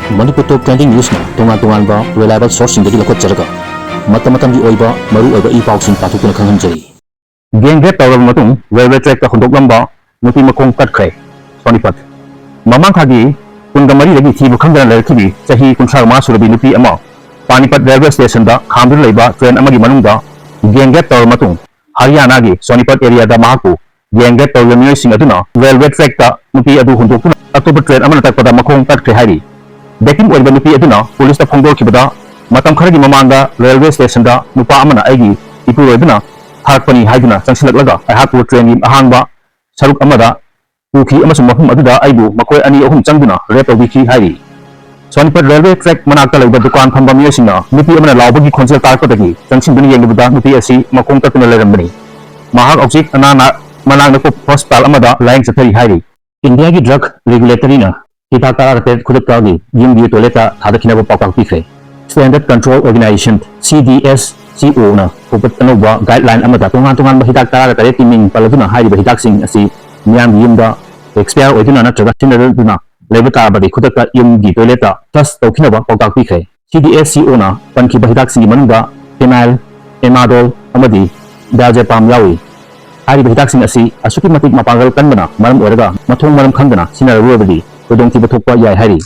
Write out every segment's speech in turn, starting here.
Manipur Top Trending News na tungan-tungan reliable source sing dagi lakot jaraga matam-matam di oiba maru oiba ipaw sing patukuna khanghanjari Geng Red Tawag Matung railway track ka hundok lamba nuti makong katkhay Sonipat Mamang khagi kunga mari lagi thibu khangdana lerkibi chahi kunthar ma surabi nuti ama Panipat railway station da khamdur leiba train amagi manungda Geng Red Tawag Matung Haryana gi Sonipat area da mahaku Geng Red Tawag miyoi sing aduna railway track ta nuti adu hundok atoba train amana takpada makong katkhay hari Dekin oiba nuti aduna police ta phongdor kibada matam kharagi mamanga railway station da nupa amana aigi ipu oiduna harpani haiduna changsilaklaga aihaku train ni ahangba saruk amada uki amasung mafum aduda aibu makoi ani ahum changduna rep tawbiki hairi Sonipat railway track manakta leiba dukan phamba miyosingna nuti amana lawbagi khonjel tarpadagi changsingduna yengbada nuti asi makong tatuna lerambani mahak object anana manangna ko hospital amada laying chathari hairi India gi drug regulatory na Kita Karate Kudakagi, Yimbi Toleta, Hadakinaba Pakak Pife. Standard Control Organization, CDSCO na, Pupat Anova, Guideline Amata, Tungan Bahitak Karate, Timing, Paladuna, High Bahitak Sing, asi, Miam Yimda, Expert Odina, Traditional Duna, Levata, Badi Kudaka, Yimbi Toleta, plus Tokinaba Pakak Pife. CDSCO na, Panki Bahitak Sing, Manunda, Penal, Emadol, Amadi, Dajapam Yawi. High Bahitak Sing, asi, Asuki Matik Mapangal Kanbana, Maram Oraga, Matong Maram Kandana, Sina Rubadi. Kudong tiba thokpa yai hari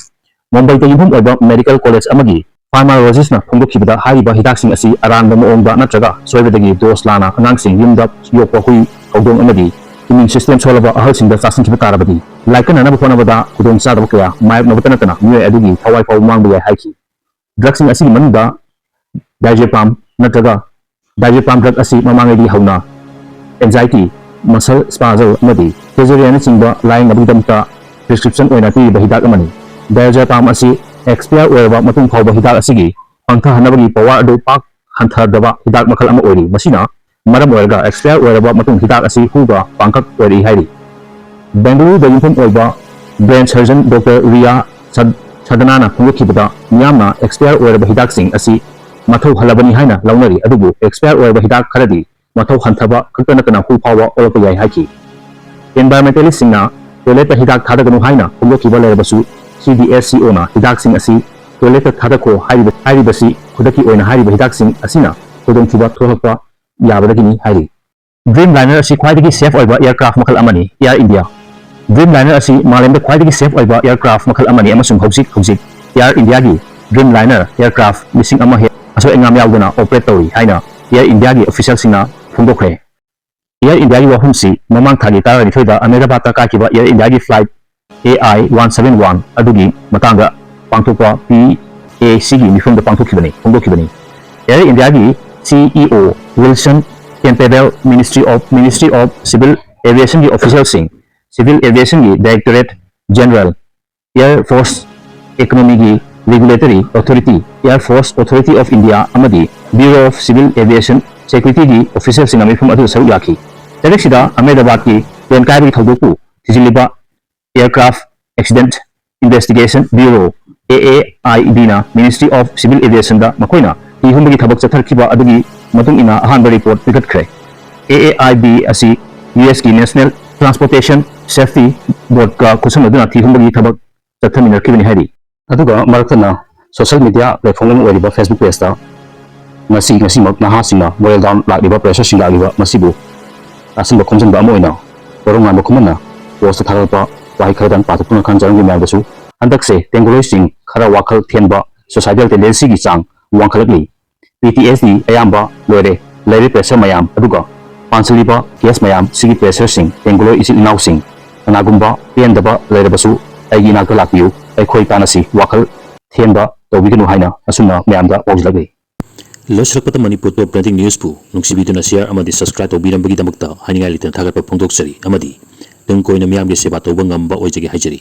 Mumbai ta yumhum oiba medical college amagi pharmacist na phongdok kibada hariba hidak sing asi aranba moongda natraga soibadagi dos lana angang sing yumda yokpa hui hawdong amadi immune system solaba ahal sing da sasin kiba tarabadi laikana na bafona bada kudong sa da kaya mayap na batana tana miyo adugi thawai paw mangba yai haiki drug sing asi manunda diazepam natraga diazepam drug asi mamangai hauna anxiety muscle spasm amadi cesarean singba lying abidamta prescription oina ti bahidak amani diazepam asi expire oiba matung phawba hidak asigi pangtha hanabagi power adu pak hanthadaba hidak makhal ama oiri masina maram oirga expire oiba matung hidak asi huga pangkak oiri hairi Bengaluru da yumphum oiba brain surgeon Dr. Ria Sadana na phungkibada miyamna expire oiba hidak sing asi mathau halabani haina launari adubu expire oiba hidak kharadi mathau hanthaba khakana kana hu phawa olapa yai haki environmentalist singna toilet hidak thadaganu haina phungkiba lebasu CDSCO na hidak sing asi toilet thadako hairi basi khudaki oina hairi hidak sing asina kodong kiba tholakpa yabadagini hairi Dreamliner asi khwaidagi safe oiba aircraft makhal amani Air India Dreamliner asi malemda khwaidagi safe oiba aircraft makhal amani amasung hojik Air India gi Dreamliner aircraft missing ama he aso engam yaudana operate tori haina Air India gi official singna phungdokre Air India gi wahumsi mamang thagi tarani thoida Ahmedabad ta kakiba Air India gi flight AI 171 adugi matanga pangthokpa PAC gi mifum da pangthokibani phungdokibani Air India gi CEO Wilson Campbell Ministry of Civil Aviation gi official sing Civil Aviation gi Directorate General Air Force Economy gi Regulatory Authority Air Force Authority of India amadi Bureau of Civil Aviation Security gi official sing mifum adu saru yaki Sida Ahmedabad ki plane kai thodoku thijiliba Aircraft Accident Investigation Bureau AAIB na Ministry of Civil Aviation da makoina ihumbagi thabak chatharkiba adugi matung ina ahanba report pikatkhre AAIB asi US ki National Transportation Safety Board ka kusam aduna thihumbagi thabak chathaminarkibani hari aduga marakna social media platform oiba Facebook page ta ngasi mak nahasina boil down lakliba pressure sing lakliba masibu asin khomjan ba moina porong ngam khumna post tharapa wai kharadan patukuna khanjang gi myabasu andakse tengoloi sing khara wakhal thenba societal tendency gi chang wangkhalakli PTSD ayamba lore lere pressure mayam aduga pansaliba case mayam sigi pressure sing tengoloi isi inau sing anagumba pendaba lere basu aigi nakta lakpiu ai khoi kanasi wakhal thenba tobiginu haina asuna myamda ojlagi Loslakpata Manipur Top Trending News pu nungsibiduna share amadi subscribe tawbirambagi damakta haningai litan thagatpa phongdoksari amadi tungkoina miyamgi seba tawba ngamba oijagi haijari